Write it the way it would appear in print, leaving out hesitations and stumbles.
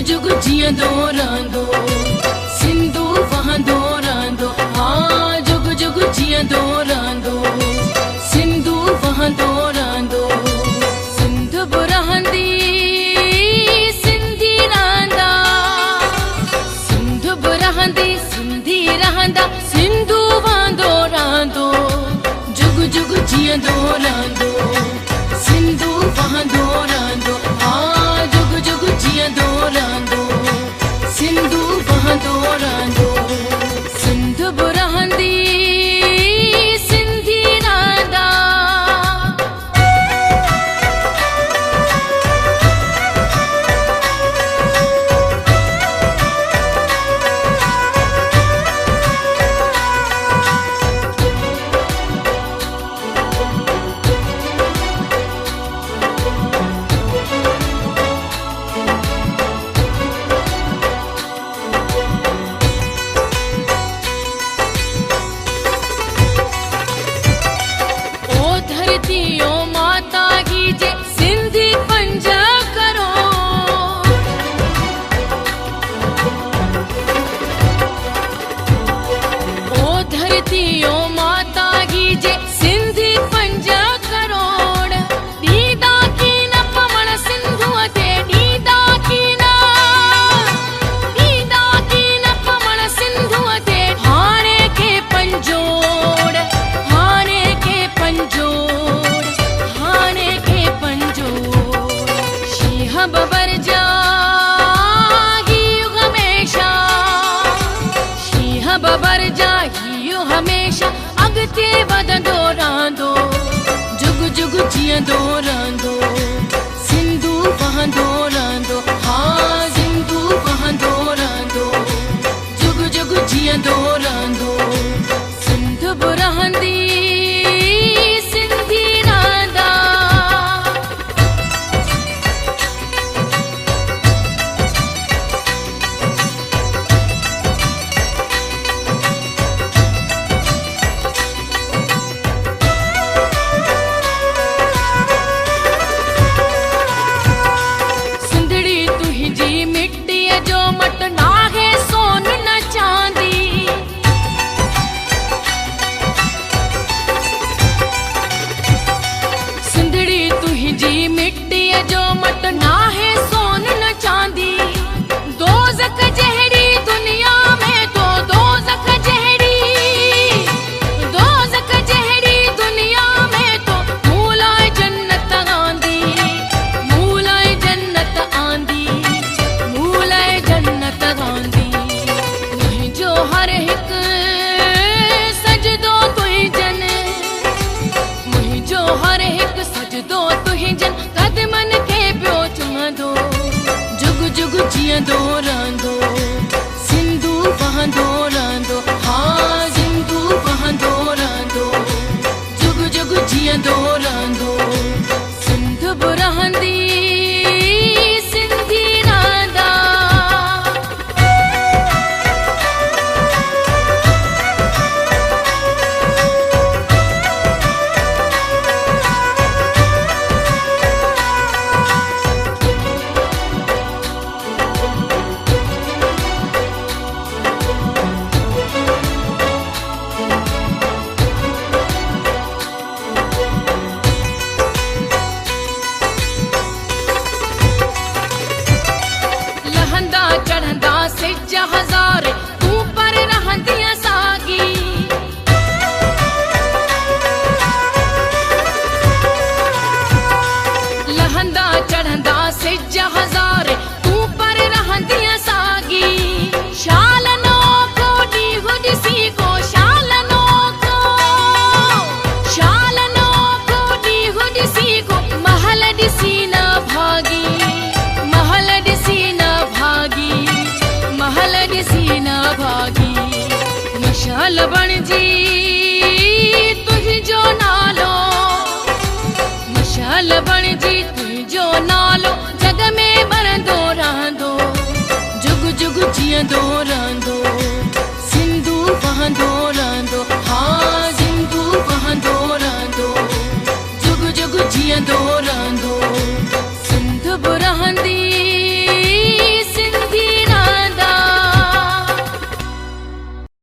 जुग जियंदो रहंदो सिंधु वहंदो रहंदो। हाँ जुग जुग जियंदो रहंदो सिंधु वहंदो रहंदो। सिंध बि रहंदी सिंधी रहंदा, सिंध बि रहंदी सिंधी रहंदा। सिंधु वहंदो रहंदो जुग जुग जियंदो रहंदो सिंधु वहंदो रहंदो। हाँ जुग जुग जियंदो रहंदो सिंधु वहंदो रहंदो। सिंध बि रहंदी सिंधी रहंदा। ओ माता की जे सिंधी पंजा करो। ओ धरती ओ माता की जे सिंधी पंजा करोड़। दीदा की न पवण सिंधु ते दीदा की न पवण सिंधु ते। हाणे के पंजोड़ हाणे के पंजोड़ हाणे के पंजोड़। शींह बबर जागियो हमेशा, शींह बबर जागियो हमेशा। अॻिते वधंदो रहंदो जुग जुग जियंदो रहंदो सिंधु वहंदो रहंदो। हाँ सिंधु वहंदो रहंदो जुग जुग जियंदो रहंदो। सिंध बि रहंदी सिंधी रहंदा। सिंधड़ी तुंहिंजी मिट्टीअ जो मट नाहे सोन न चांदी। सिंधड़ी तुंहिंजी मिट्टीअ जो मट नाहे सोन न चांदी। दोज़ख जहिड़ी दुनिया में तो दोज़ख जहिड़ी दुनिया में तो मूं लाइ जन्नत आंदी, मूं लाइ जन्नत आंदी, मूं लाइ जन्नत आंदी। मुंहिंजो हर हिकु सजदो तुंहिंजन, मुंहिंजो हर हिकु सजदो तुंहिंजन। कदमन खे पियो चुमंदो जुग जुग जियंदो रहंदो सिंधु वहंदो रहंदो। हाँ सिंधु वहंदो रहंदो जुग जुग जियंदो रहंदो। सिंध बि रहंदी सिंधी रहंदा। लहंदा चढ़ंदा सिज हज़ारे तूं पर रहंदीअ साॻी। लहंदा चढ़ंदा सिज हज़ारे तूं पर रहंदीअ साॻी। शालनो को ॾींहुं ॾिसी को शालनो को ॾींहुं ॾिसी को। महल ॾिसी न भागी, महल ॾिसी न भागी, महल मशाल बणजी तुंहिंजो नालो, मशाल बणजी तुंहिंजो नालो जग में ॿरंदो रहंदो, जुग जुग जीअंदो रहंदो, सिंधु वहंदो रहंदो, हाँ सिंधु वहंदो रहंदो, जुग जुग जीअंदो रहंदो।